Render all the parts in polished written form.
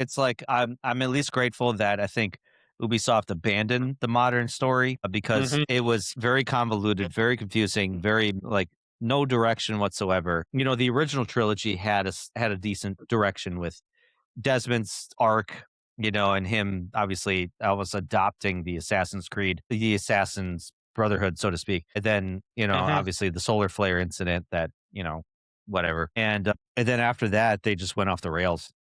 It's like I'm at least grateful that I think Ubisoft abandoned the modern story because Mhm. it was very convoluted, very confusing, very like no direction whatsoever. You know, the original trilogy had a decent direction with Desmond's arc, you know, and him obviously was adopting the Assassin's Brotherhood, so to speak. And then, you know, Mhm. obviously the solar flare incident that, you know, whatever. And then after that, they just went off the rails.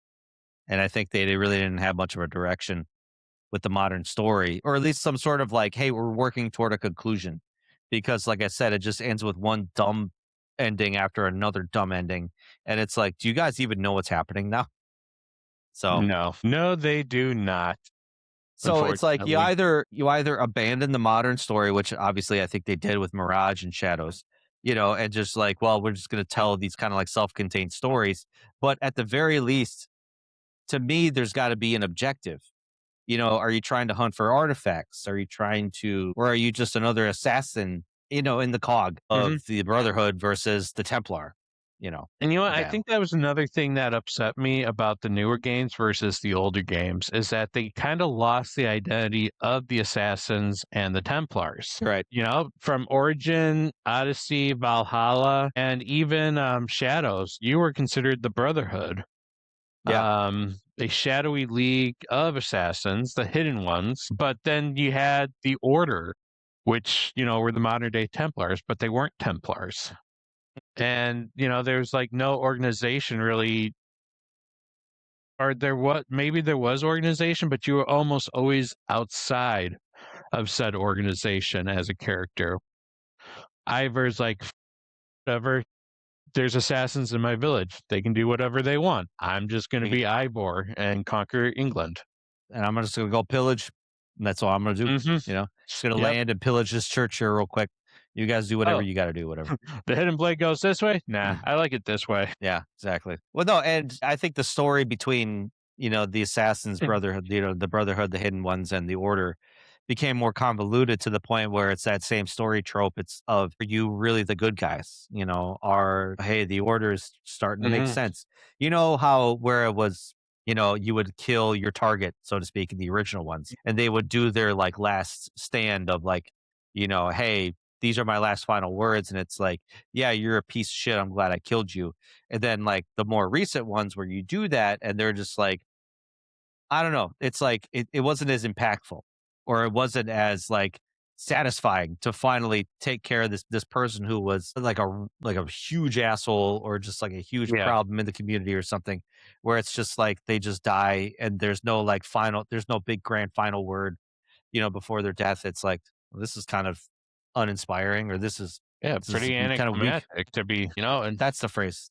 And I think they really didn't have much of a direction with the modern story, or at least some sort of like, hey, we're working toward a conclusion. Because, like I said, it just ends with one dumb ending after another dumb ending. And it's like, do you guys even know what's happening now? So, No. No, they do not, so it's like unfortunately. you either abandon the modern story, which obviously I think they did with Mirage and Shadows, you know, and just like, well, we're just going to tell these kind of like self-contained stories. But at the very least, to me, there's got to be an objective. You know, are you trying to hunt for artifacts? Are you trying to, or are you just another assassin, you know, in the cog Mhm. of the Brotherhood versus the Templar, you know, And you know what? I battle? think that was another thing that upset me about the newer games versus the older games is that they kind of lost the identity of the Assassins and the Templars. Right. You know, from Origin, Odyssey, Valhalla, and even Shadows, you were considered the Brotherhood, Yeah. a shadowy league of assassins, the hidden ones. But then you had the Order, which, you know, were the modern day Templars, but they weren't Templars. And, you know, there's like no organization really, or there what maybe there was organization, but you were almost always outside of said organization as a character. Ivor's like, whatever, there's assassins in my village. They can do whatever they want. I'm just going to be Ivor and conquer England. And I'm just gonna go pillage. And that's all I'm gonna do. Hmm. You know, just gonna Yep. land and pillage this church here real quick. You guys do whatever Oh, you got to do, whatever. the hidden blade goes this way. Nah, I like it this way. Yeah, exactly. Well, no, and I think the story between, you know, the Assassins Brotherhood, you know, the Brotherhood, the Hidden Ones, and the Order became more convoluted to the point where it's that same story trope. It's of, are you really the good guys? You know, are, hey, the Order is starting to make Hmm. sense. You know how where it was, you know, you would kill your target, so to speak, in the original ones, and they would do their like last stand of like, you know, hey, these are my last final words, and it's like, yeah, you're a piece of shit. I'm glad I killed you. And then like the more recent ones where you do that and they're just like, I don't know. It's like it wasn't as impactful, or it wasn't as like satisfying to finally take care of this person who was like a huge asshole, or just like a huge Yeah. problem in the community or something, where it's just like they just die and there's no big grand final word, you know, before their death. It's like, well, this is kind of uninspiring, or Yeah. this is Pretty kind of weak. anticlimactic to be, you know, and That's the phrase.